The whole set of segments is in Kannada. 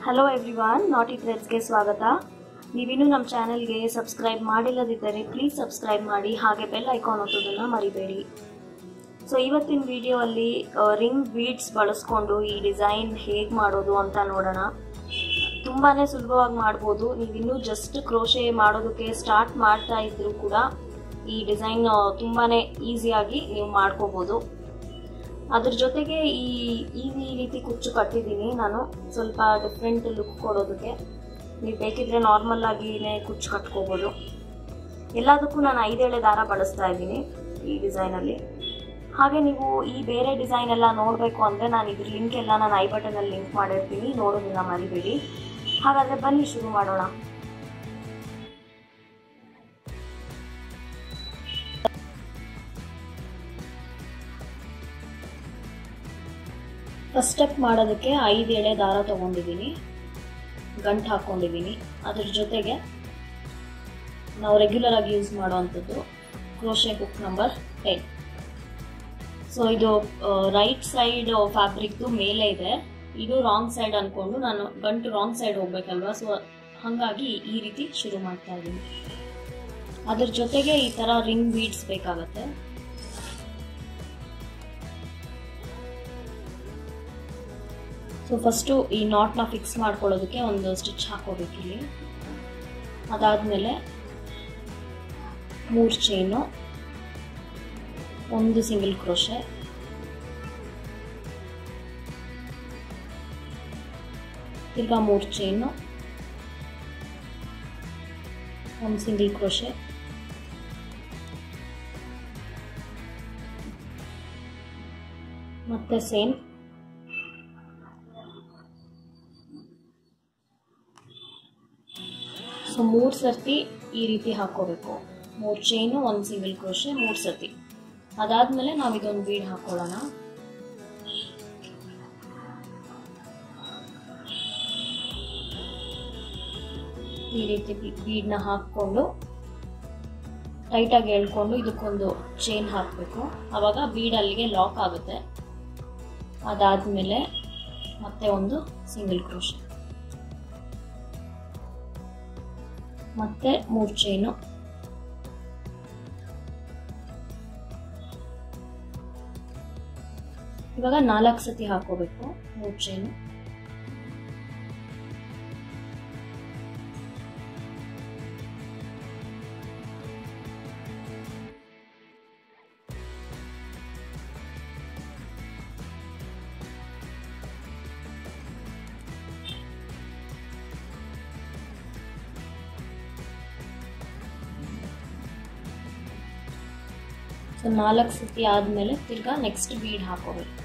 ಹಲೋ ಎವ್ರಿವಾನ್, ನಾಟಿ ಥ್ರೆಡ್ಸ್ಗೆ ಸ್ವಾಗತ. ನೀವಿನ್ನೂ ನಮ್ಮ ಚಾನೆಲ್ಗೆ ಸಬ್ಸ್ಕ್ರೈಬ್ ಮಾಡಿಲ್ಲದಿದ್ದರೆ ಪ್ಲೀಸ್ ಸಬ್ಸ್ಕ್ರೈಬ್ ಮಾಡಿ, ಹಾಗೆ ಬೆಲ್ ಐಕಾನ್ ಒತ್ತೋದನ್ನು ಮರಿಬೇಡಿ. ಸೊ ಇವತ್ತಿನ ವಿಡಿಯೋಲ್ಲಿ ರಿಂಗ್ ಬೀಡ್ಸ್ ಬಳಸ್ಕೊಂಡು ಈ ಡಿಸೈನ್ ಹೇಗೆ ಮಾಡೋದು ಅಂತ ನೋಡೋಣ. ತುಂಬಾ ಸುಲಭವಾಗಿ ಮಾಡ್ಬೋದು. ನೀವಿನ್ನೂ ಜಸ್ಟ್ ಕ್ರೋಶೆ ಮಾಡೋದಕ್ಕೆ ಸ್ಟಾರ್ಟ್ ಮಾಡ್ತಾ ಇದ್ರೂ ಕೂಡ ಈ ಡಿಸೈನ್ ತುಂಬಾ ಈಸಿಯಾಗಿ ನೀವು ಮಾಡ್ಕೋಬೋದು. ಅದ್ರ ಜೊತೆಗೆ ಈ ರೀತಿ ಕುಚ್ಚು ಕಟ್ಟಿದ್ದೀನಿ ನಾನು, ಸ್ವಲ್ಪ ಡಿಫ್ರೆಂಟ್ ಲುಕ್ ಕೊಡೋದಕ್ಕೆ. ನೀವು ಬೇಕಿದ್ರೆ ನಾರ್ಮಲ್ ಆಗಿನೇ ಕುಚ್ಚು ಕಟ್ಕೋಬೋದು. ಎಲ್ಲದಕ್ಕೂ ನಾನು 5 ಎಳೆ ದಾರ ಬಳಸ್ತಾ ಇದ್ದೀನಿ ಈ ಡಿಸೈನಲ್ಲಿ. ಹಾಗೆ ನೀವು ಈ ಬೇರೆ ಡಿಸೈನ್ ಎಲ್ಲ ನೋಡಬೇಕು ಅಂದರೆ ನಾನು ಇದ್ರ ಲಿಂಕ್ ಎಲ್ಲ ನಾನು ಐ ಬಟನಲ್ಲಿ ಲಿಂಕ್ ಮಾಡಿರ್ತೀನಿ, ನೋಡೋದನ್ನ ಮರಿಬೇಡಿ. ಹಾಗಾದರೆ ಬನ್ನಿ ಶುರು ಮಾಡೋಣ. ಫಸ್ಟ್ ಸ್ಟೆಪ್ ಮಾಡೋದಕ್ಕೆ 5 ಎಳೆ ದಾರ ತೊಗೊಂಡಿದ್ದೀನಿ, ಗಂಟು ಹಾಕ್ಕೊಂಡಿದ್ದೀನಿ. ಅದ್ರ ಜೊತೆಗೆ ನಾವು ರೆಗ್ಯುಲರ್ ಆಗಿ ಯೂಸ್ ಮಾಡೋವಂಥದ್ದು ಕ್ರೋಶೆ ಹುಕ್ ನಂಬರ್ 10. ಸೊ ಇದು ರೈಟ್ ಸೈಡ್ ಫ್ಯಾಬ್ರಿಕ್ದು ಮೇಲೆ ಇದೆ, ಇದು ರಾಂಗ್ ಸೈಡ್ ಅಂದ್ಕೊಂಡು ನಾನು ಗಂಟು ರಾಂಗ್ ಸೈಡ್ ಹೋಗ್ಬೇಕಲ್ವಾ, ಸೊ ಹಾಗಾಗಿ ಈ ರೀತಿ ಶುರು ಮಾಡ್ತಾ ಇದ್ದೀನಿ. ಅದ್ರ ಜೊತೆಗೆ ಈ ಥರ ರಿಂಗ್ ಬೀಡ್ಸ್ ಬೇಕಾಗತ್ತೆ. ಸೊ ಫಸ್ಟು ಈ ನಾಟ್ನ ಫಿಕ್ಸ್ ಮಾಡ್ಕೊಳ್ಳೋದಕ್ಕೆ ಒಂದು ಸ್ಟಿಚ್ ಹಾಕೋಬೇಕಿಲ್ಲಿ. ಅದಾದಮೇಲೆ 3 ಚೈನು, 1 ಸಿಂಗಲ್ ಕ್ರೋಶೆ, ತಿರ್ಗಾ 3 ಚೈನು, 1 ಸಿಂಗಲ್ ಕ್ರೋಶೆ, ಮತ್ತೆ ಸೇಮ್ ಸೊ 3 ಸರ್ತಿ ಈ ರೀತಿ ಹಾಕೋಬೇಕು. 3 ಚೈನು, 1 ಸಿಂಗಲ್ ಕ್ರೋಶೆ, 3 ಸರ್ತಿ. ಅದಾದ್ಮೇಲೆ ನಾವು ಇದೊಂದು ಬೀಡ್ ಹಾಕೊಳ್ಳೋಣ. ಈ ರೀತಿ ಬೀಡ್ನ ಹಾಕೊಂಡು ಟೈಟಾಗಿ ಎಳ್ಕೊಂಡು ಇದಕ್ಕೊಂದು ಚೈನ್ ಹಾಕಬೇಕು. ಆವಾಗ ಬೀಡ್ ಅಲ್ಲಿಗೆ ಲಾಕ್ ಆಗುತ್ತೆ. ಅದಾದ್ಮೇಲೆ ಮತ್ತೆ ಒಂದು ಸಿಂಗಲ್ ಕ್ರೋಶೆ, ಮತ್ತೆ 3 ಚೈನು, ಇವಾಗ 4 ಸತಿ ಹಾಕೋಬೇಕು 3 ಚೈನು. ಸೊ 4 ಸತಿ ಆದ್ಮೇಲೆ ತಿರ್ಗಾ ನೆಕ್ಸ್ಟ್ ಬೀಡ್ ಹಾಕೋಬೇಕು.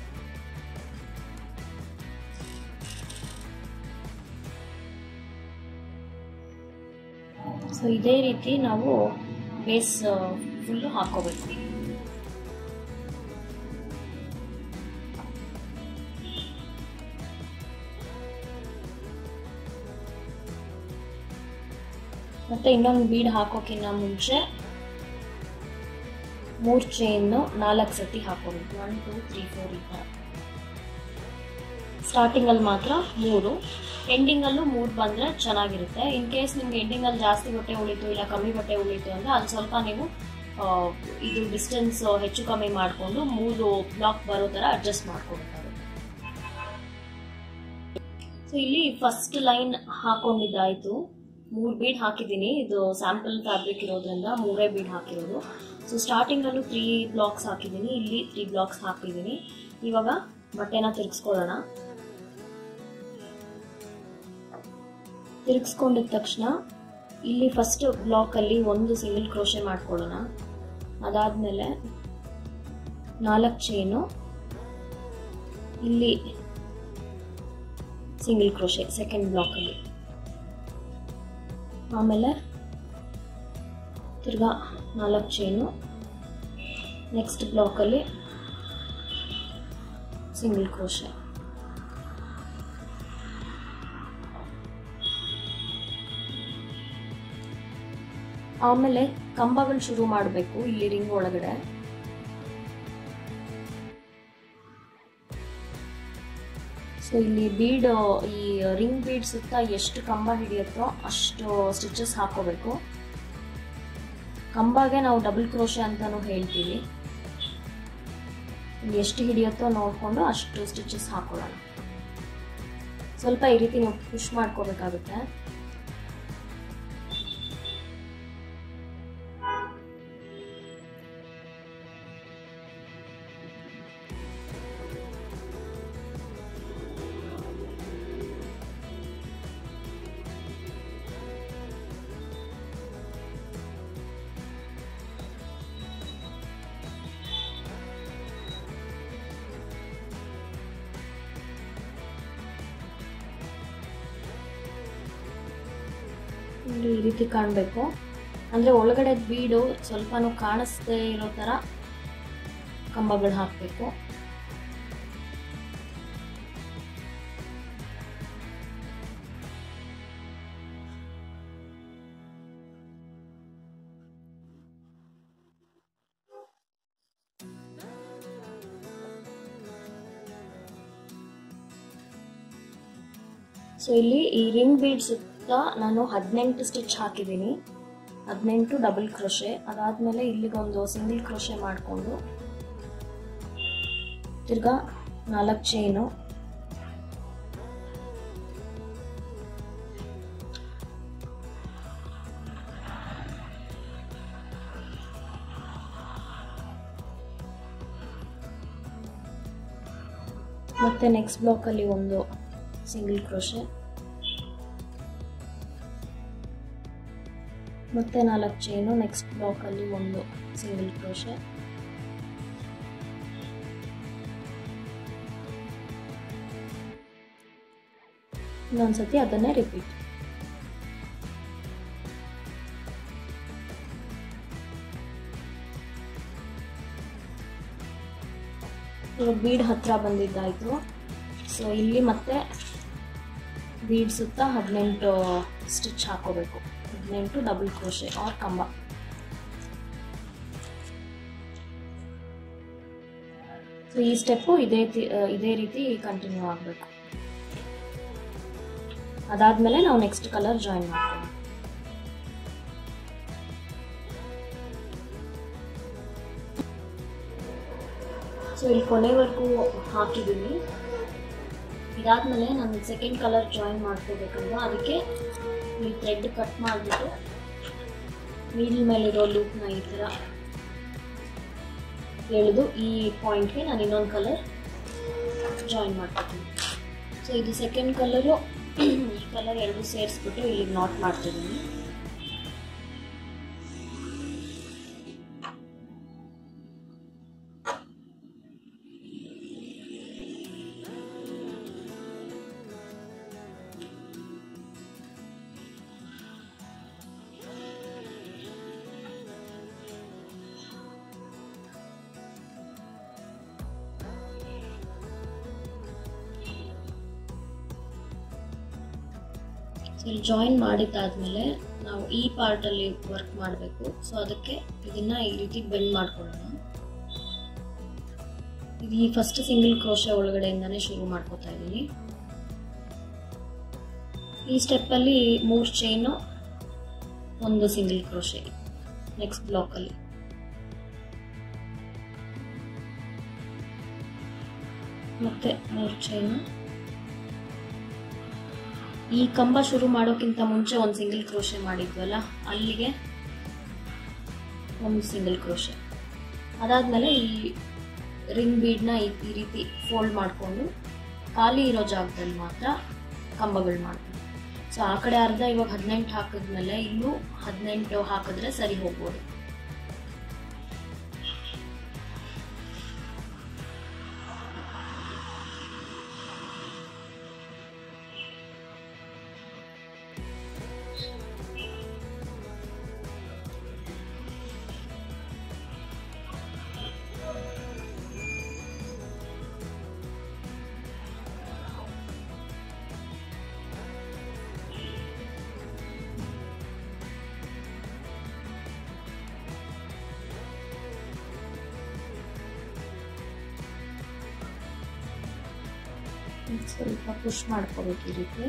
ಸೊ ಇದೇ ರೀತಿ ನಾವು ಬೇಸ್ ಫುಲ್ಲು ಹಾಕೋಬೇಕು. ಮತ್ತೆ ಇನ್ನೊಂದು ಬೀಡ್ ಹಾಕೋಕ್ಕಿಂತ ಮುಂಚೆ 3 ಚೈನು 4 ಸತಿ ಹಾಕೋಬೇಕು. 1 2 3 4 ಈ ಥರ. ಸ್ಟಾರ್ಟಿಂಗಲ್ಲಿ ಮಾತ್ರ 3, ಎಂಡಿಂಗಲ್ಲೂ 3 ಬಂದರೆ ಚೆನ್ನಾಗಿರುತ್ತೆ. ಇನ್ ಕೇಸ್ ನಿಮ್ಗೆ ಎಂಡಿಂಗಲ್ಲಿ ಜಾಸ್ತಿ ಬಟ್ಟೆ ಉಳಿತು ಇಲ್ಲ ಕಮ್ಮಿ ಬಟ್ಟೆ ಉಳಿತು ಅಂದರೆ ಅಲ್ಲಿ ಸ್ವಲ್ಪ ನೀವು ಇದು ಡಿಸ್ಟೆನ್ಸ್ ಹೆಚ್ಚು ಕಮ್ಮಿ ಮಾಡಿಕೊಂಡು 3 ಬ್ಲಾಕ್ ಬರೋ ಥರ ಅಡ್ಜಸ್ಟ್ ಮಾಡ್ಕೊಬೇಕಾಗುತ್ತೆ. ಸೊ ಇಲ್ಲಿ ಫಸ್ಟ್ ಲೈನ್ ಹಾಕೊಂಡಿದ್ದಾಯಿತು. 3 ಬೀಡ್ ಹಾಕಿದ್ದೀನಿ. ಇದು ಸ್ಯಾಂಪಲ್ ಫ್ಯಾಬ್ರಿಕ್ ಇರೋದ್ರಿಂದ 3 ಬೀಡ್ ಹಾಕಿರೋದು. ಸೊ ಸ್ಟಾರ್ಟಿಂಗಲ್ಲೂ 3 ಬ್ಲಾಕ್ಸ್ ಹಾಕಿದ್ದೀನಿ, ಇಲ್ಲಿ 3 ಬ್ಲಾಕ್ಸ್ ಹಾಕಿದ್ದೀನಿ. ಇವಾಗ ಬಟ್ಟೆನ ತಿರುಗಿಸ್ಕೊಳ್ಳೋಣ. ತಿರುಗಿಸ್ಕೊಂಡಿದ ತಕ್ಷಣ ಇಲ್ಲಿ ಫಸ್ಟ್ ಬ್ಲಾಕಲ್ಲಿ 1 ಸಿಂಗಲ್ ಕ್ರೋಶೆ ಮಾಡ್ಕೊಳ್ಳೋಣ. ಅದಾದಮೇಲೆ 4 ಚೈನು, ಇಲ್ಲಿ ಸಿಂಗಲ್ ಕ್ರೋಶೆ ಸೆಕೆಂಡ್ ಬ್ಲಾಕಲ್ಲಿ. ಆಮೇಲೆ ತಿರ್ಗಾ 4 ಚೈನು, ನೆಕ್ಸ್ಟ್ ಬ್ಲಾಕಲ್ಲಿ ಸಿಂಗಲ್ ಕ್ರೋಶೆ. ಆಮೇಲೆ ಕಂಬಗಳು ಶುರು ಮಾಡಬೇಕು ಇಲ್ಲಿ ರಿಂಗ್ ಒಳಗಡೆ. ಸೊ ಇಲ್ಲಿ ಬೀಡ್, ಈ ರಿಂಗ್ ಬೀಡ್ ಸುತ್ತ ಎಷ್ಟು ಕಂಬ ಹಿಡಿಯುತ್ತೋ ಅಷ್ಟು ಸ್ಟಿಚಸ್ ಹಾಕೋಬೇಕು. ಕಂಬಗೆ ನಾವು ಡಬಲ್ ಕ್ರೋಶೆ ಅಂತಾನು ಹೇಳ್ತೀವಿ. ಎಷ್ಟು ಹಿಡಿಯುತ್ತೋ ನೋಡಿಕೊಂಡು ಅಷ್ಟು ಸ್ಟಿಚಸ್ ಹಾಕೊಳ್ಳೋಣ. ಸ್ವಲ್ಪ ಈ ರೀತಿ ನೀವು ಪುಷ್ ಮಾಡ್ಕೋಬೇಕಾಗುತ್ತೆ. ಈ ರೀತಿ ಕಾಣಬೇಕು. ಅಂದರೆ ಒಳಗಡೆ ಬೀಡು ಸ್ವಲ್ಪನೂ ಕಾಣಿಸದೇ ಇರೋ ಥರ ಕಂಬಗಳು ಹಾಕಬೇಕು. ಸೊ ಇಲ್ಲಿ ಈ ರಿಂಗ್ ಬೀಡ್ ಸುತ್ತ ನಾನು 18 ಸ್ಟಿಚ್ ಹಾಕಿದ್ದೀನಿ, 18 ಡಬಲ್ ಕ್ರೋಶೆ. ಅದಾದಮೇಲೆ ಇಲ್ಲಿಗೊಂದು ಸಿಂಗಲ್ ಕ್ರೋಶೆ ಮಾಡಿಕೊಂಡು ತಿರ್ಗಾ 4 ಚೈನು, ಮತ್ತೆ ನೆಕ್ಸ್ಟ್ ಬ್ಲಾಕಲ್ಲಿ ಒಂದು ಸಿಂಗಲ್ ಕ್ರೋಶೆ, ಮತ್ತೆ 4 ಚೈನು, ನೆಕ್ಸ್ಟ್ ಬ್ಲಾಕಲ್ಲಿ ಒಂದು ಸಿಂಗಲ್ ಕ್ರೋಶೆ, ಇನ್ನೊಂದ್ಸತಿ ಅದನ್ನೇ ರಿಪೀಟ್. ಇವಾಗ ಬೀಡ್ ಹತ್ರ ಬಂದಿದ್ದಾಯಿತು. ಸೊ ಇಲ್ಲಿ ಮತ್ತೆ ಬೀಡ್ ಸುತ್ತ 18 ಸ್ಟಿಚ್ ಹಾಕೋಬೇಕು, 18 ಡಬಲ್ ಕ್ರೋಶೆ ಆರ್ ಕಂಬ. ಸೊ ಈ ಸ್ಟೆಪ್ಪು ಇದೇ ರೀತಿ ಕಂಟಿನ್ಯೂ ಆಗಬೇಕು. ಅದಾದಮೇಲೆ ನಾವು ನೆಕ್ಸ್ಟ್ ಕಲರ್ ಜಾಯಿನ್ ಮಾಡ್ತೀವಿ. ಸೊ ಇಲ್ಲಿ ಕೊನೆವರೆಗೂ ಹಾಕಿದ್ದೀನಿ. ಇದಾದ್ಮೇಲೆ ನಾನು ಸೆಕೆಂಡ್ ಕಲರ್ ಜಾಯಿನ್ ಮಾಡ್ಕೋಬೇಕಲ್ವ, ಅದಕ್ಕೆ ಈ ಥ್ರೆಡ್ ಕಟ್ ಮಾಡಿಬಿಟ್ಟು ನೀಡಲ್ ಮೇಲಿರೋ ಲೂಪ್ನ ಈ ಥರ ಎಳೆದು ಈ ಪಾಯಿಂಟ್ಗೆ ನಾನು ಇನ್ನೊಂದು ಕಲರ್ ಜಾಯಿನ್ ಮಾಡ್ಕೊತೀನಿ. ಸೊ ಇದು ಸೆಕೆಂಡ್ ಕಲರು, ಈ ಕಲರ್ ಎರಡು ಸೇರಿಸ್ಬಿಟ್ಟು ಇಲ್ಲಿಗೆ ನಾಟ್ ಮಾಡ್ತಿದ್ದೀನಿ. ಇಲ್ಲಿ ಜಾಯಿನ್ ಮಾಡಿದ್ದಾದ್ಮೇಲೆ ನಾವು ಈ ಪಾರ್ಟಲ್ಲಿ ವರ್ಕ್ ಮಾಡಬೇಕು. ಸೊ ಅದಕ್ಕೆ ಇದನ್ನ ಈ ರೀತಿ ಬೆಂಡ್ ಮಾಡ್ಕೊಳ್ಳೋಣ. ಇದು ಈ ಫಸ್ಟ್ ಸಿಂಗಲ್ ಕ್ರೋಶೆ ಒಳಗಡೆಯಿಂದಾನೇ ಶುರು ಮಾಡ್ಕೋತಾ ಇದ್ದೀನಿ. ಈ ಸ್ಟೆಪ್ಪಲ್ಲಿ 3 ಚೈನು, 1 ಸಿಂಗಲ್ ಕ್ರೋಶೆ. ನೆಕ್ಸ್ಟ್ ಬ್ಲಾಕಲ್ಲಿ ಮತ್ತೆ 3 ಚೈನು. ಈ ಕಂಬ ಶುರು ಮಾಡೋಕ್ಕಿಂತ ಮುಂಚೆ 1 ಸಿಂಗಲ್ ಕ್ರೋಶೆ ಮಾಡಿದ್ವಲ್ಲ, ಅಲ್ಲಿಗೆ 1 ಸಿಂಗಲ್ ಕ್ರೋಶೆ. ಅದಾದಮೇಲೆ ಈ ರಿಂಗ್ ಬೀಡ್ನ ಈ ರೀತಿ ಫೋಲ್ಡ್ ಮಾಡಿಕೊಂಡು ಖಾಲಿ ಇರೋ ಜಾಗದಲ್ಲಿ ಮಾತ್ರ ಕಂಬಗಳು ಮಾಡ್ತೀವಿ. ಸೊ ಆ ಕಡೆ ಅರ್ಧ ಇವಾಗ 18 ಹಾಕಿದ್ಮೇಲೆ ಇಲ್ಲೂ 18 ಹಾಕಿದ್ರೆ ಸರಿ ಹೋಗ್ಬೋದು. ಸ್ವಲ್ಪ ಪುಷ್ ಮಾಡ್ಕೋಬೇಕು ಈ ರೀತಿ.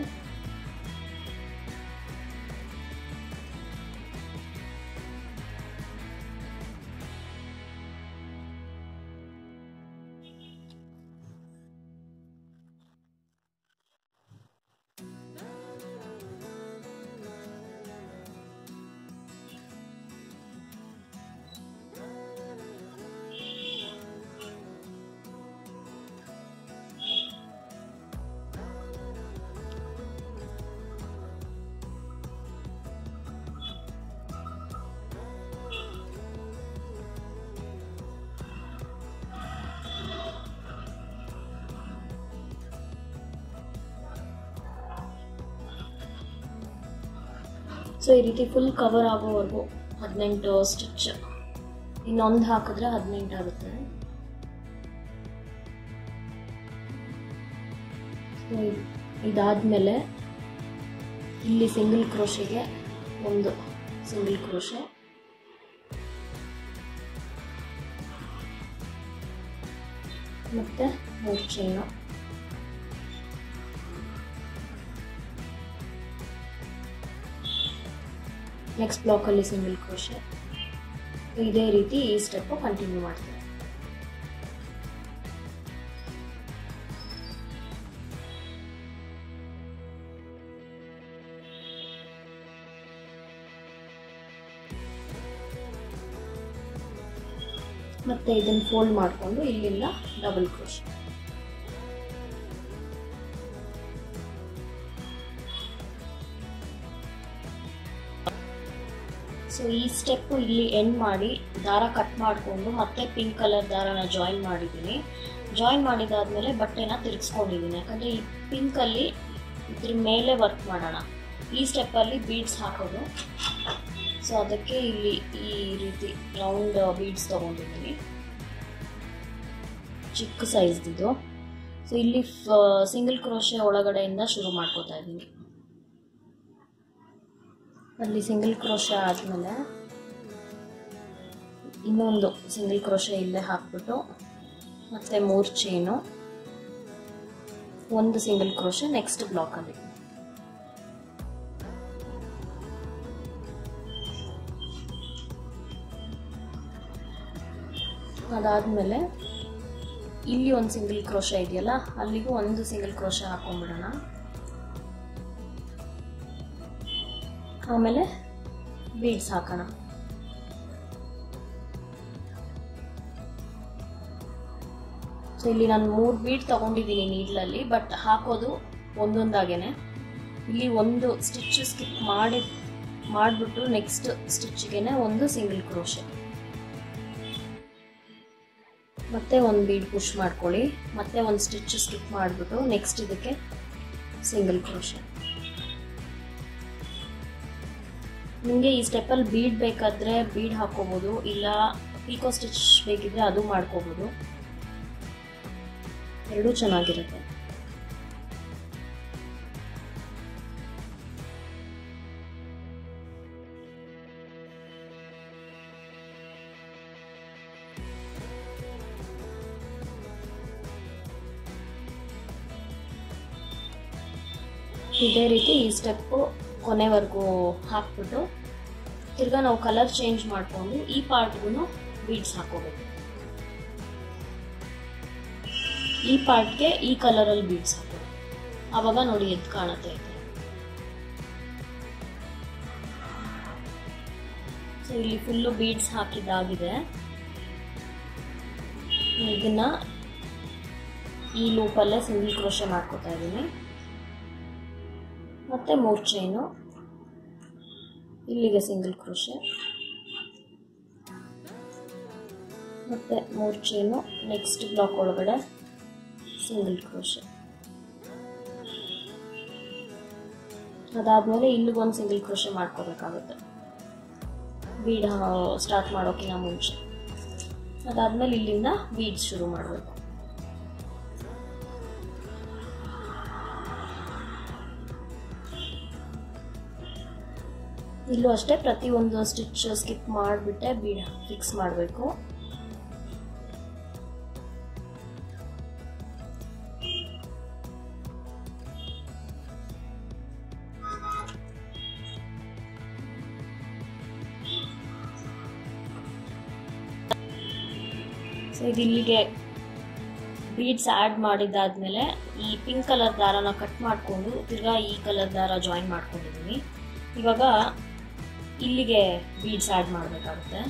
ಸೊ ಈ ರೀತಿ ಫುಲ್ ಕವರ್ ಆಗೋವರೆಗೂ 18 ಸ್ಟಿಚ್, ಇನ್ನೊಂದು ಹಾಕಿದ್ರೆ 18 ಆಗುತ್ತೆ. ಸೊ ಇದಾದ್ಮೇಲೆ ಇಲ್ಲಿ ಸಿಂಗಲ್ ಕ್ರೋಶೆಗೆ ಒಂದು ಸಿಂಗಲ್ ಕ್ರೋಶೆ, ಮತ್ತೆ 3 ಚೈನು, ನೆಕ್ಸ್ಟ್ ಬ್ಲಾಕಲ್ಲಿ ಸಿಂಗಲ್ ಕ್ರೋಶೆ. ಇದೇ ರೀತಿ ಈ ಸ್ಟೆಪ್ ಕಂಟಿನ್ಯೂ ಮಾಡ್ತೀವಿ. ಮತ್ತೆ ಇದನ್ನು ಫೋಲ್ಡ್ ಮಾಡಿಕೊಂಡು ಇಲ್ಲಿಂದ ಡಬಲ್ ಕ್ರೋಶೆ. ಸೊ ಈ ಸ್ಟೆಪ್ ಇಲ್ಲಿ ಎಂಡ್ ಮಾಡಿ ದಾರ ಕಟ್ ಮಾಡಿಕೊಂಡು ಮತ್ತೆ ಪಿಂಕ್ ಕಲರ್ ದಾರನ ಜಾಯಿನ್ ಮಾಡಿದ್ದೀನಿ. ಜಾಯಿನ್ ಮಾಡಿದಾದ್ಮೇಲೆ ಬಟ್ಟೆನ ತಿರುಗಿಸ್ಕೊಂಡಿದ್ದೀನಿ, ಯಾಕಂದರೆ ಈ ಪಿಂಕಲ್ಲಿ ಇದ್ರ ಮೇಲೆ ವರ್ಕ್ ಮಾಡೋಣ. ಈ ಸ್ಟೆಪ್ಪಲ್ಲಿ ಬೀಡ್ಸ್ ಹಾಕೋದು. ಸೊ ಅದಕ್ಕೆ ಇಲ್ಲಿ ಈ ರೀತಿ ರೌಂಡ್ ಬೀಡ್ಸ್ ತೊಗೊಂಡಿದ್ದೀನಿ, ಚಿಕ್ಕ ಸೈಜ್ದಿದ್ದು. ಸೊ ಇಲ್ಲಿ ಸಿಂಗಲ್ ಕ್ರೋಶೆ ಒಳಗಡೆಯಿಂದ ಶುರು ಮಾಡ್ಕೋತಾ ಇದ್ದೀನಿ. ಅಲ್ಲಿ ಸಿಂಗಲ್ ಕ್ರೋಶೆ ಆದಮೇಲೆ ಇನ್ನೊಂದು ಸಿಂಗಲ್ ಕ್ರೋಶೆ ಇಲ್ಲೇ ಹಾಕ್ಬಿಟ್ಟು ಮತ್ತೆ 3 ಚೈನು, ಒಂದು ಸಿಂಗಲ್ ಕ್ರೋಶೆ ನೆಕ್ಸ್ಟ್ ಬ್ಲಾಕಲ್ಲಿ. ಅದಾದಮೇಲೆ ಇಲ್ಲಿ ಒಂದು ಸಿಂಗಲ್ ಕ್ರೋಶೆ ಇದೆಯಲ್ಲ, ಅಲ್ಲಿಗೂ ಒಂದು ಸಿಂಗಲ್ ಕ್ರೋಶೆ ಹಾಕೊಂಡ್ಬಿಡೋಣ. ಆಮೇಲೆ ಬೀಡ್ಸ್ ಹಾಕೋಣ. ಸೊ ಇಲ್ಲಿ ನಾನು 3 ಬೀಡ್ ತಗೊಂಡಿದ್ದೀನಿ ನೀಡ್ಲಲ್ಲಿ, ಬಟ್ ಹಾಕೋದು ಒಂದೊಂದಾಗೇನೆ. ಇಲ್ಲಿ ಒಂದು ಸ್ಟಿಚ್ ಸ್ಕಿಪ್ ಮಾಡಿಬಿಟ್ಟು ನೆಕ್ಸ್ಟ್ ಸ್ಟಿಚ್ಗೆನೆ ಒಂದು ಸಿಂಗಲ್ ಕ್ರೋಶೆ, ಮತ್ತೆ ಒಂದು ಬೀಡ್ ಪುಷ್ ಮಾಡ್ಕೊಳ್ಳಿ, ಮತ್ತೆ ಒಂದು ಸ್ಟಿಚ್ ಸ್ಕಿಪ್ ಮಾಡಿಬಿಟ್ಟು ನೆಕ್ಸ್ಟ್ ಇದಕ್ಕೆ ಸಿಂಗಲ್ ಕ್ರೋಶೆ. ನಿಮಗೆ ಈ ಸ್ಟೆಪ್ಪಲ್ಲಿ ಬೀಡ್ ಬೇಕಾದರೆ ಬೀಡ್ ಹಾಕೋಬೋದು, ಇಲ್ಲ ಪೀಕೋ ಸ್ಟಿಚ್ ಬೇಕಿದ್ರೆ ಅದು ಮಾಡ್ಕೋಬೋದು, ಎರಡೂ ಚೆನ್ನಾಗಿರುತ್ತೆ. ಇದೇ ರೀತಿ ಈ ಸ್ಟೆಪ್ಪು ಕೊನೆವರೆಗೂ ಹಾಕ್ಬಿಟ್ಟು ತಿರ್ಗಾ ನಾವು ಕಲರ್ ಚೇಂಜ್ ಮಾಡಿಕೊಂಡು ಈ ಪಾರ್ಟ್ಗೂ ಬೀಡ್ಸ್ ಹಾಕೋಬೇಕು. ಈ ಪಾರ್ಟ್ಗೆ ಈ ಕಲರಲ್ಲಿ ಬೀಡ್ಸ್ ಹಾಕೋದು, ಆವಾಗ ನೋಡಿ ಎದ್ದು ಕಾಣುತ್ತೆ. ಸೊ ಇಲ್ಲಿ ಫುಲ್ಲು ಬೀಡ್ಸ್ ಹಾಕಿದ್ದಾಗಿದೆ. ಇದನ್ನ ಈ ಲೂಪಲ್ಲೇ ಸಿಂಗಲ್ ಕ್ರೋಶೆ ಮಾಡ್ಕೋತಾ ಇದ್ದೀನಿ. ಮತ್ತೆ 3 ಚೈನು, ಇಲ್ಲಿಗೆ ಸಿಂಗಲ್ ಕ್ರೋಶೆ, ಮತ್ತೆ 3 ಚೈನು, ನೆಕ್ಸ್ಟ್ ಬ್ಲಾಕ್ ಒಳಗಡೆ ಸಿಂಗಲ್ ಕ್ರೋಶೆ. ಅದಾದ್ಮೇಲೆ ಇಲ್ಲಿಗೊಂದು ಸಿಂಗಲ್ ಕ್ರೋಶೆ ಮಾಡ್ಕೋಬೇಕಾಗುತ್ತೆ ಬೀಡ್ ಸ್ಟಾರ್ಟ್ ಮಾಡೋಕ್ಕಿಂತ ಮುಂಚೆ. ಅದಾದ್ಮೇಲೆ ಇಲ್ಲಿಂದ ಬೀಡ್ಸ್ ಶುರು ಮಾಡಬೇಕು. ಇಲ್ಲೂ ಅಷ್ಟೇ ಪ್ರತಿಯೊಂದು ಸ್ಟಿಚ್ ಸ್ಕಿಪ್ ಮಾಡಿಬಿಟ್ಟೆ ಬೀಡ್ ಫಿಕ್ಸ್ ಮಾಡಬೇಕು. ಸೊ ಇದು ಇಲ್ಲಿಗೆ ಬೀಡ್ಸ್ ಆ್ಯಡ್ ಮಾಡಿದ್ದಾದ್ಮೇಲೆ ಈ ಪಿಂಕ್ ಕಲರ್ ದಾರನ ಕಟ್ ಮಾಡಿಕೊಂಡು ತಿರ್ಗಾ ಈ ಕಲರ್ ದಾರ ಜಾಯಿನ್ ಮಾಡ್ಕೊಂಡಿದ್ದೀನಿ. ಇವಾಗ ಇಲ್ಲಿಗೆ ಬೀಡ್ಸ್ ಆ್ಯಡ್ ಮಾಡಬೇಕಾಗುತ್ತೆ.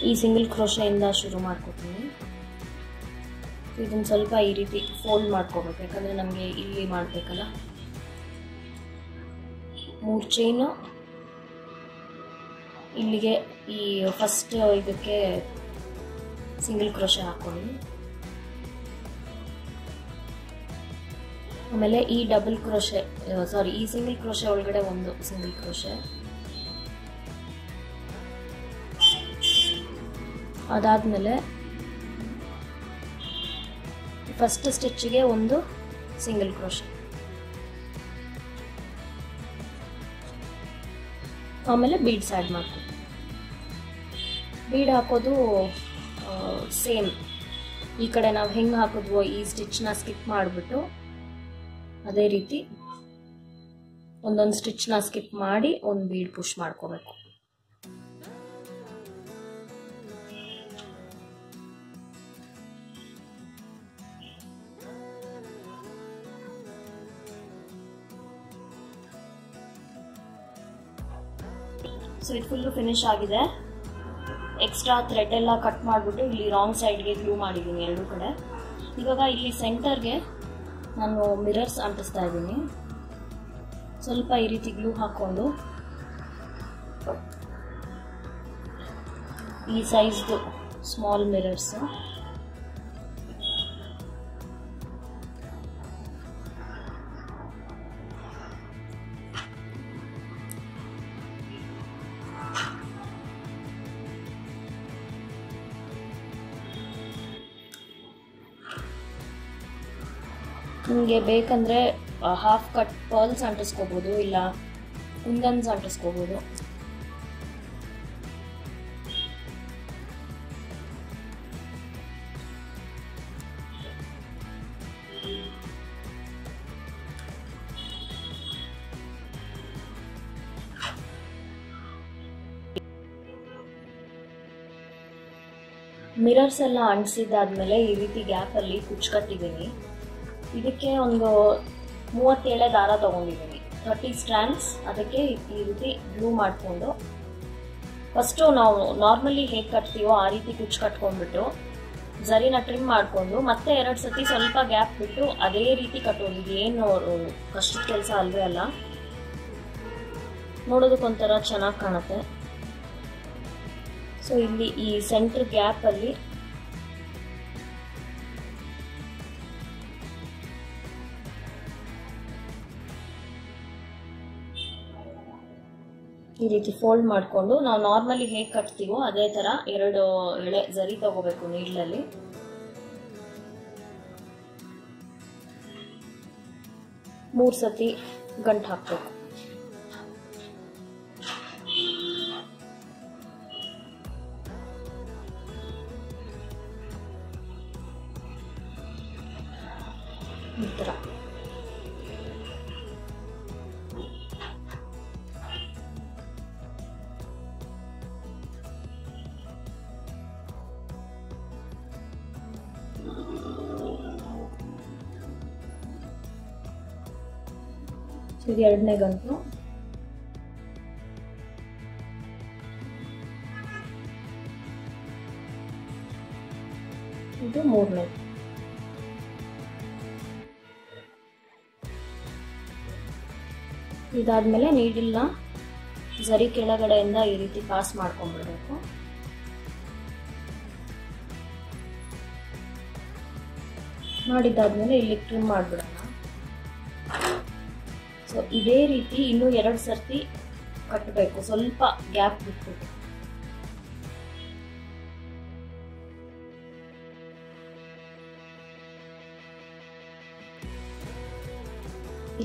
ಈ ಸಿಂಗಲ್ ಕ್ರೋಶೆಯಿಂದ ಶುರು ಮಾಡ್ಕೊತೀನಿ. ಇದನ್ನು ಸ್ವಲ್ಪ ಈ ರೀತಿ ಫೋಲ್ಡ್ ಮಾಡ್ಕೋಬೇಕು, ಯಾಕಂದರೆ ನಮಗೆ ಇಲ್ಲಿ ಮಾಡಬೇಕಲ್ಲ. 3 ಚೈನು ಇಲ್ಲಿಗೆ ಈ ಫಸ್ಟ್ ಇದಕ್ಕೆ ಸಿಂಗಲ್ ಕ್ರೋಶೆ ಹಾಕ್ಕೊಳ್ಳಿ. ಆಮೇಲೆ ಈ ಡಬಲ್ ಕ್ರೋಶೆ ಈ ಸಿಂಗಲ್ ಕ್ರೋಶೆ ಒಳಗಡೆ ಒಂದು ಸಿಂಗಲ್ ಕ್ರೋಶೆ, ಅದಾದಮೇಲೆ ಫಸ್ಟ್ ಸ್ಟಿಚ್ಗೆ ಒಂದು ಸಿಂಗಲ್ ಕ್ರೋಶೆ, ಆಮೇಲೆ ಬೀಡ್ಸ್ ಆ್ಯಡ್ ಮಾಡ್ತೀನಿ. ಬೀಡ್ ಹಾಕೋದು ಸೇಮ್ ಈ ಕಡೆ ನಾವು ಹೆಂಗೆ ಹಾಕಿದ್ವೋ ಈ ಸ್ಟಿಚ್ನ ಸ್ಕಿಪ್ ಮಾಡಿಬಿಟ್ಟು ಅದೇ ರೀತಿ ಒಂದೊಂದು ಸ್ಟಿಚ್ನ ಸ್ಕಿಪ್ ಮಾಡಿ ಒಂದು ಬೀಡ್ ಪುಷ್ ಮಾಡ್ಕೋಬೇಕು. ಸೊ ಇದು ಫುಲ್ಲು ಫಿನಿಶ್ ಆಗಿದೆ. ಎಕ್ಸ್ಟ್ರಾ ಥ್ರೆಡ್ ಎಲ್ಲ ಕಟ್ ಮಾಡಿಬಿಟ್ಟು ಇಲ್ಲಿ ರಾಂಗ್ ಸೈಡ್ಗೆ ಗ್ಲೂ ಮಾಡಿದ್ದೀನಿ ಎರಡೂ ಕಡೆ. ಇವಾಗ ಇಲ್ಲಿ ಸೆಂಟರ್ಗೆ ನಾನು ಮಿರರ್ಸ್ ಅಂಟಿಸ್ತಾ ಇದ್ದೀನಿ. ಸ್ವಲ್ಪ ಈ ರೀತಿ ಗ್ಲೂ ಹಾಕ್ಕೊಂಡು ಈ ಸೈಜ್ದು ಸ್ಮಾಲ್ ಮಿರರ್ಸ್ ನಿಮಗೆ ಬೇಕಂದರೆ ಹಾಫ್ ಕಟ್ ಪರ್ಲ್ಸ್ ಅಂಟಿಸ್ಕೋಬೋದು, ಇಲ್ಲ ಕುಂದನ್ಸ್ ಅಂಟಿಸ್ಕೋಬೋದು. ಮಿರರ್ಸ್ ಎಲ್ಲ ಅಂಟಿಸಿದ್ದಾದ್ಮೇಲೆ ಈ ರೀತಿ ಗ್ಯಾಪಲ್ಲಿ ಕುಚ್ಕಟ್ಟಿದ್ದೀನಿ. ಇದಕ್ಕೆ ಒಂದು 37 ದಾರ ತೊಗೊಂಡಿದ್ದೀನಿ, 30 ಸ್ಟ್ರ್ಯಾಂಡ್ಸ್. ಅದಕ್ಕೆ ಈ ರೀತಿ ಗ್ಲೂ ಮಾಡಿಕೊಂಡು ಫಸ್ಟು ನಾವು ನಾರ್ಮಲಿ ಹೇಗೆ ಕಟ್ತೀವೋ ಆ ರೀತಿ ಕುಚ್ಚು ಕಟ್ಕೊಂಡ್ಬಿಟ್ಟು ಝರಿನ ಟ್ರಿಮ್ ಮಾಡಿಕೊಂಡು ಮತ್ತೆ 2 ಸತಿ ಸ್ವಲ್ಪ ಗ್ಯಾಪ್ ಬಿಟ್ಟು ಅದೇ ರೀತಿ ಕಟ್ಟೋದು. ಏನು ಕಷ್ಟದ ಕೆಲಸ ಅಲ್ವೇ ಅಲ್ಲ, ನೋಡೋದಕ್ಕೊಂಥರ ಚೆನ್ನಾಗಿ ಕಾಣುತ್ತೆ. ಸೊ ಇಲ್ಲಿ ಈ ಸೆಂಟ್ರ್ ಗ್ಯಾಪಲ್ಲಿ ಈ ರೀತಿ ಫೋಲ್ಡ್ ಮಾಡಿಕೊಂಡು ನಾವು ನಾರ್ಮಲಿ ಹೇಗೆ ಕಟ್ತೀವೋ ಅದೇ ಥರ 2 ಎಳೆ ಝರಿ ತಗೋಬೇಕು. ನೀಡ್ಲಲ್ಲಿ ಮೂರು ಸತಿ ಗಂಟು ಹಾಕಬೇಕು. ಈ ಥರ ಇದು 2ನೇ ಗಂಟು. ಇದು 3ನೇ. ಇದಾದ್ಮೇಲೆ ನೀಡಿಲ್ನ ಝರಿ ಕೆಳಗಡೆಯಿಂದ ಈ ರೀತಿ ಪಾಸ್ ಮಾಡ್ಕೊಂಡ್ಬಿಡ್ಬೇಕು. ಮಾಡಿದ್ದಾದ್ಮೇಲೆ ಇಲ್ಲಿ ಟ್ರಿಮ್ ಮಾಡಿಬಿಡೋಣ. ಸೊ ಇದೇ ರೀತಿ ಇನ್ನೂ 2 ಸರ್ತಿ ಕಟ್ಟಬೇಕು, ಸ್ವಲ್ಪ ಗ್ಯಾಪ್ ಬಿಟ್ಬಿಟ್ಟು.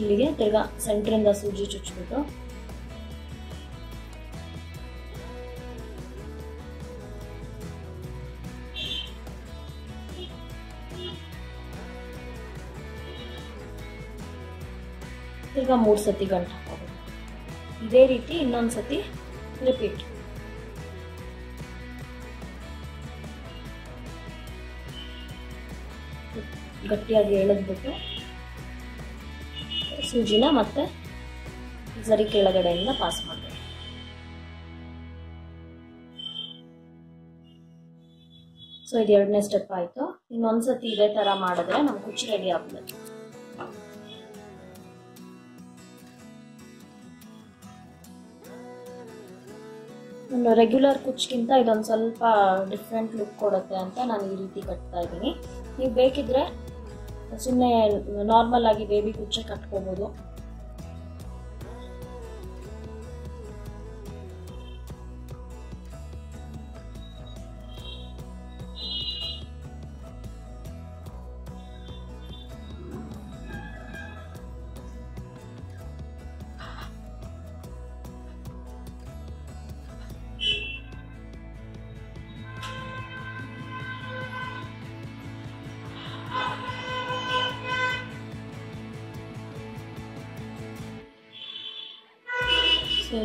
ಇಲ್ಲಿಗೆ ತಿರ್ಗಾ ಸೆಂಟ್ರಿಂದ ಸೂಜಿ ಚುಚ್ಚಿಬಿಟ್ಟು ಈಗ 3 ಸತಿ ಗಂಟು ಹಾಕೋಬೇಕು. ಇದೇ ರೀತಿ ಇನ್ನೊಂದು ಸತಿ ರಿಪೀಟ್. ಗಟ್ಟಿಯಾಗಿ ಎಳೆದ್ಬಿಟ್ಟು ಸೂಜಿನ ಮತ್ತೆ ಸರಿ ಕೆಳಗಡೆಯಿಂದ ಪಾಸ್ ಮಾಡಬೇಕು. ಸೊ ಇದು ಎರಡನೇ ಸ್ಟೆಪ್ ಆಯ್ತು. ಇನ್ನೊಂದ್ಸತಿ ಇದೇ ತರ ಮಾಡಿದ್ರೆ ನಮ್ ಕುಚ್ಚು ರೆಡಿ ಆಗ್ತದೆ. ನಾನು ರೆಗ್ಯುಲರ್ ಕುಚ್ಚಿಗಿಂತ ಇದೊಂದು ಸ್ವಲ್ಪ ಡಿಫ್ರೆಂಟ್ ಲುಕ್ ಕೊಡುತ್ತೆ ಅಂತ ನಾನು ಈ ರೀತಿ ಕಟ್ತಾ ಇದ್ದೀನಿ. ನೀವು ಬೇಕಿದ್ರೆ ಸುಮ್ಮನೆ ನಾರ್ಮಲ್ ಆಗಿ ಬೇಬಿ ಕುಚ್ಚೆ ಕಟ್ಕೋಬಹುದು. ಸೊ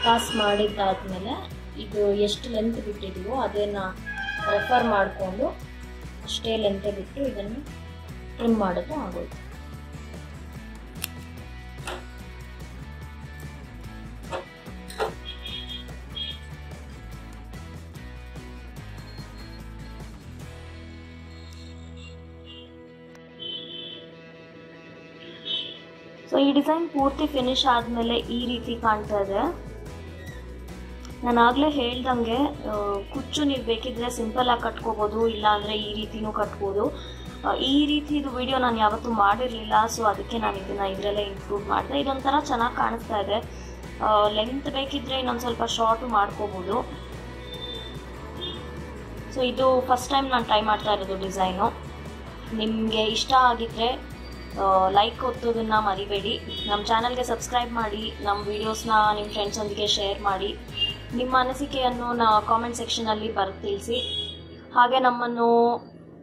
ಪಾಸ್ ಮಾಡಿದ್ದಾದ್ಮೇಲೆ ಇದು ಎಷ್ಟು ಲೆಂತ್ ಬಿಟ್ಟಿದೀವೋ ಅದನ್ನು ರೆಫರ್ ಮಾಡಿಕೊಂಡು ಅಷ್ಟೇ ಲೆಂತ್ ಬಿಟ್ಟು ಇದನ್ನು ಟ್ರಿಮ್ ಮಾಡಿದ್ರೆ ಆಗೋಯ್ತು. ಸೊ ಈ ಡಿಸೈನ್ ಪೂರ್ತಿ ಫಿನಿಶ್ ಆದಮೇಲೆ ಈ ರೀತಿ ಕಾಣ್ತಾ ಇದೆ. ನಾನು ಆಗಲೇ ಹೇಳ್ದಂಗೆ ಕುಚ್ಚು ನೀವು ಬೇಕಿದ್ರೆ ಸಿಂಪಲ್ ಆಗಿ ಕಟ್ಕೋಬೋದು, ಇಲ್ಲ ಅಂದರೆ ಈ ರೀತಿನೂ ಕಟ್ಬೋದು. ಈ ರೀತಿದು ವಿಡಿಯೋ ನಾನು ಯಾವತ್ತೂ ಮಾಡಿರಲಿಲ್ಲ, ಸೊ ಅದಕ್ಕೆ ನಾನು ಇದರಲ್ಲೇ ಇನ್ಕ್ಲೂಡ್ ಮಾಡಿದೆ. ಇದೊಂಥರ ಚೆನ್ನಾಗಿ ಕಾಣಿಸ್ತಾ ಇದೆ. ಲೆಂತ್ ಬೇಕಿದ್ರೆ ಇನ್ನೊಂದು ಸ್ವಲ್ಪ ಶಾರ್ಟು ಮಾಡ್ಕೋಬೋದು. ಸೊ ಇದು ಫಸ್ಟ್ ಟೈಮ್ ನಾನು ಟ್ರೈ ಮಾಡ್ತಾ ಇರೋದು ಡಿಸೈನು. ನಿಮಗೆ ಇಷ್ಟ ಆಗಿದ್ರೆ ಲೈಕ್ ಒತ್ತೋದನ್ನು ಮರಿಬೇಡಿ. ನಮ್ಮ ಚಾನಲ್ಗೆ ಸಬ್ಸ್ಕ್ರೈಬ್ ಮಾಡಿ, ನಮ್ಮ ವೀಡಿಯೋಸ್ನ ನಿಮ್ಮ ಫ್ರೆಂಡ್ಸೊಂದಿಗೆ ಶೇರ್ ಮಾಡಿ. ನಿಮ್ಮ ಅನಿಸಿಕೆಯನ್ನು ಕಾಮೆಂಟ್ ಸೆಕ್ಷನಲ್ಲಿ ಬರೆದು ತಿಳಿಸಿ. ಹಾಗೆ ನಮ್ಮನ್ನು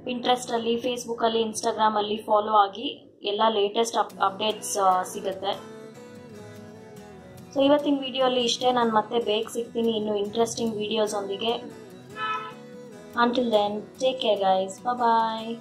ಪಿಂಟ್ರೆಸ್ಟಲ್ಲಿ, ಫೇಸ್ಬುಕ್ಕಲ್ಲಿ, ಇನ್ಸ್ಟಾಗ್ರಾಮಲ್ಲಿ ಫಾಲೋ ಆಗಿ. ಎಲ್ಲ ಲೇಟೆಸ್ಟ್ ಅಪ್ಡೇಟ್ಸ್ ಸಿಗುತ್ತೆ. ಸೊ ಇವತ್ತಿನ ವಿಡಿಯೋಲಿ ಇಷ್ಟೇ. ನಾನು ಮತ್ತೆ ಬೇಗ ಸಿಗ್ತೀನಿ ಇನ್ನೂ ಇಂಟ್ರೆಸ್ಟಿಂಗ್ ವಿಡಿಯೋಸ್ ಒಂದಿಗೆ. Until then, take care guys. Bye bye.